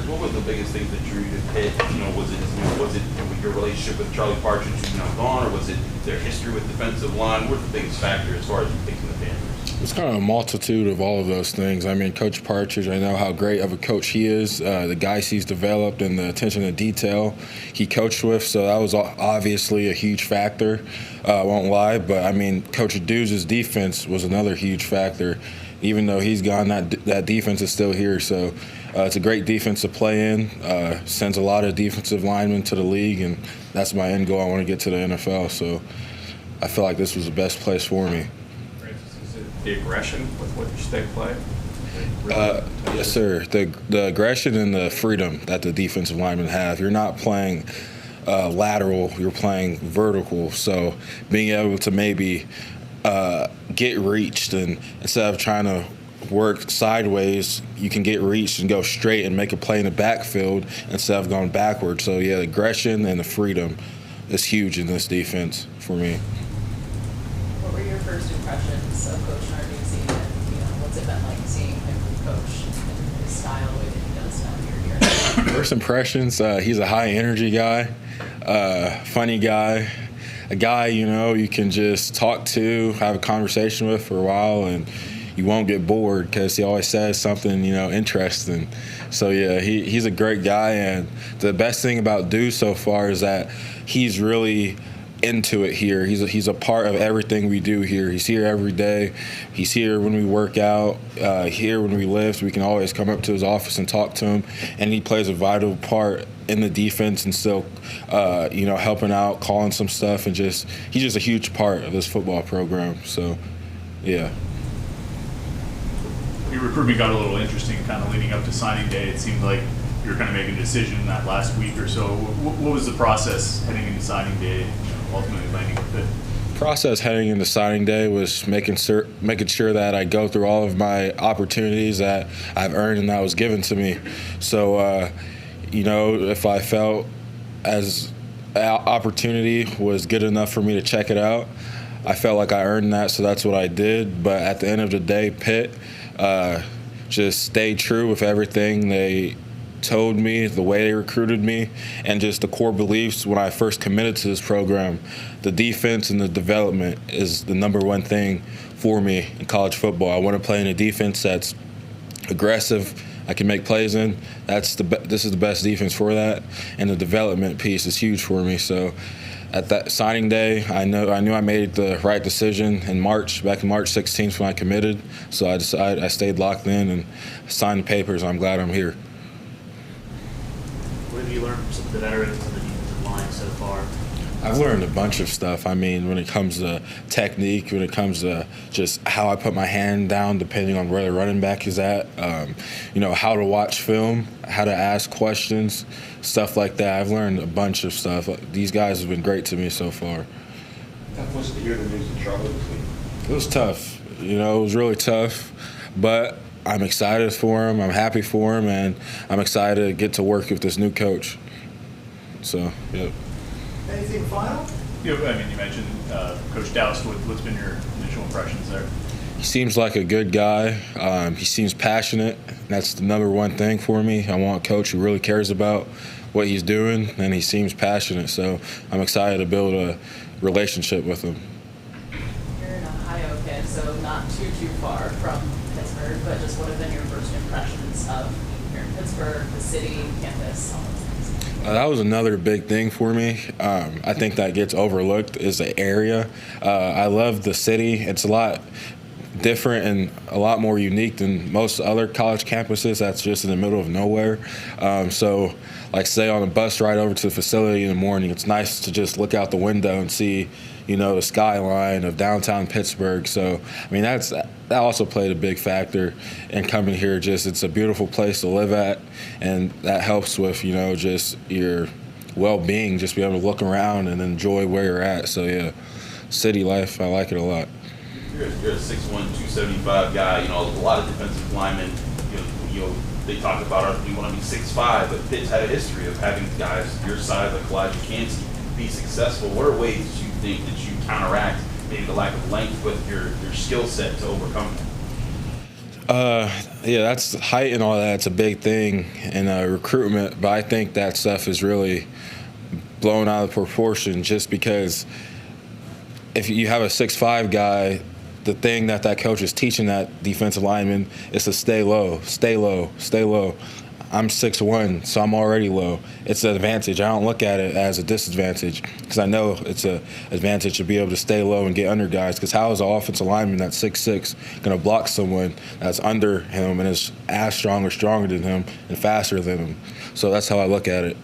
Panthers, what were the biggest things that drew you to Pitt? Was it your relationship with Charlie Partridge, who's now gone, or was it their history with defensive line? What were the biggest factors as far as you picking the Panthers? It's kind of a multitude of all of those things. I mean, Coach Partridge, I know how great of a coach he is, the guys he's developed, and the attention to detail he coached with. So that was obviously a huge factor. I won't lie, but I mean, Coach Dew's defense was another huge factor. Even though he's gone, that defense is still here. So it's a great defense to play in. Sends a lot of defensive linemen to the league, and that's my end goal. I want to get to the NFL. So I feel like this was the best place for me. The aggression with what they play? Yes, sir. The aggression and the freedom that the defensive linemen have. You're not playing lateral, you're playing vertical. So being able to maybe get reached, and instead of trying to work sideways, you can get reached and go straight and make a play in the backfield instead of going backwards. So, yeah, the aggression and the freedom is huge in this defense for me. What were your first impressions of Coach Narduzzi, and what's it been like seeing him coach and his style, the way that he does now here? First impressions, he's a high-energy guy, funny guy, a guy, you can just talk to, have a conversation with for a while, and you won't get bored because he always says something, interesting. So, yeah, he's a great guy, and the best thing about Dew so far is that he's really into it here. He's a part of everything we do here. He's here every day. He's here when we work out, here when we lift. We can always come up to his office and talk to him, and he plays a vital part in the defense and still, helping out, calling some stuff, and he's just a huge part of this football program. So, yeah. Your recruitment got a little interesting kind of leading up to signing day. It seemed like you were kind of making a decision that last week or so. What was the process heading into signing day, ultimately landing with Pitt? Process heading into signing day was making sure that I go through all of my opportunities that I've earned and that was given to me. So, if I felt as opportunity was good enough for me to check it out, I felt like I earned that, so that's what I did. But at the end of the day, Pitt just stayed true with everything they told me, the way they recruited me, and just the core beliefs when I first committed to this program. The defense and the development is the number one thing for me in college football. I want to play in a defense that's aggressive, I can make plays in. This is the best defense for that, and the development piece is huge for me. So at that signing day, I knew I made the right decision back in March 16th when I committed. So I stayed locked in and signed the papers. I'm glad I'm here. What have you learned from some of the veterans on the defensive line so far? I've learned a bunch of stuff. I mean, when it comes to technique, when it comes to just how I put my hand down depending on where the running back is at, how to watch film, how to ask questions, stuff like that. I've learned a bunch of stuff. These guys have been great to me so far. Tough was to hear the news of Charlie this week. It was tough. It was really tough, but I'm excited for him. I'm happy for him, and I'm excited to get to work with this new coach. So, yeah. Anything final? You mentioned Coach Doust. What's been your initial impressions there? He seems like a good guy. He seems passionate. That's the number one thing for me. I want a coach who really cares about what he's doing, and he seems passionate. So I'm excited to build a relationship with him. You're an Ohio kid, so not too far from Pittsburgh, but just what have been your first impressions of here in Pittsburgh, the city, campus, all those things? That was another big thing for me. I think that gets overlooked is the area. I love the city. It's a lot different and a lot more unique than most other college campuses that's just in the middle of nowhere. So, like, say on a bus ride over to the facility in the morning, it's nice to just look out the window and see, the skyline of downtown Pittsburgh. So, that also played a big factor in coming here. It's a beautiful place to live at, and that helps with, just your well-being, just be able to look around and enjoy where you're at. So, yeah, city life, I like it a lot. You're a 6'1", 275 guy. A lot of defensive linemen, they talk about we want to be 6'5", but Pitt's had a history of having guys your size like Elijah Cansey be successful. What are ways that you think that you counteract maybe the lack of length with your skill set to overcome Yeah, that's height and all that. It's a big thing in recruitment, but I think that stuff is really blown out of proportion just because if you have a 6'5" guy, the thing that coach is teaching that defensive lineman is to stay low, stay low, stay low. I'm 6'1", so I'm already low. It's an advantage. I don't look at it as a disadvantage because I know it's an advantage to be able to stay low and get under guys, because how is an offensive lineman that's 6'6" going to block someone that's under him and is as strong or stronger than him and faster than him? So that's how I look at it.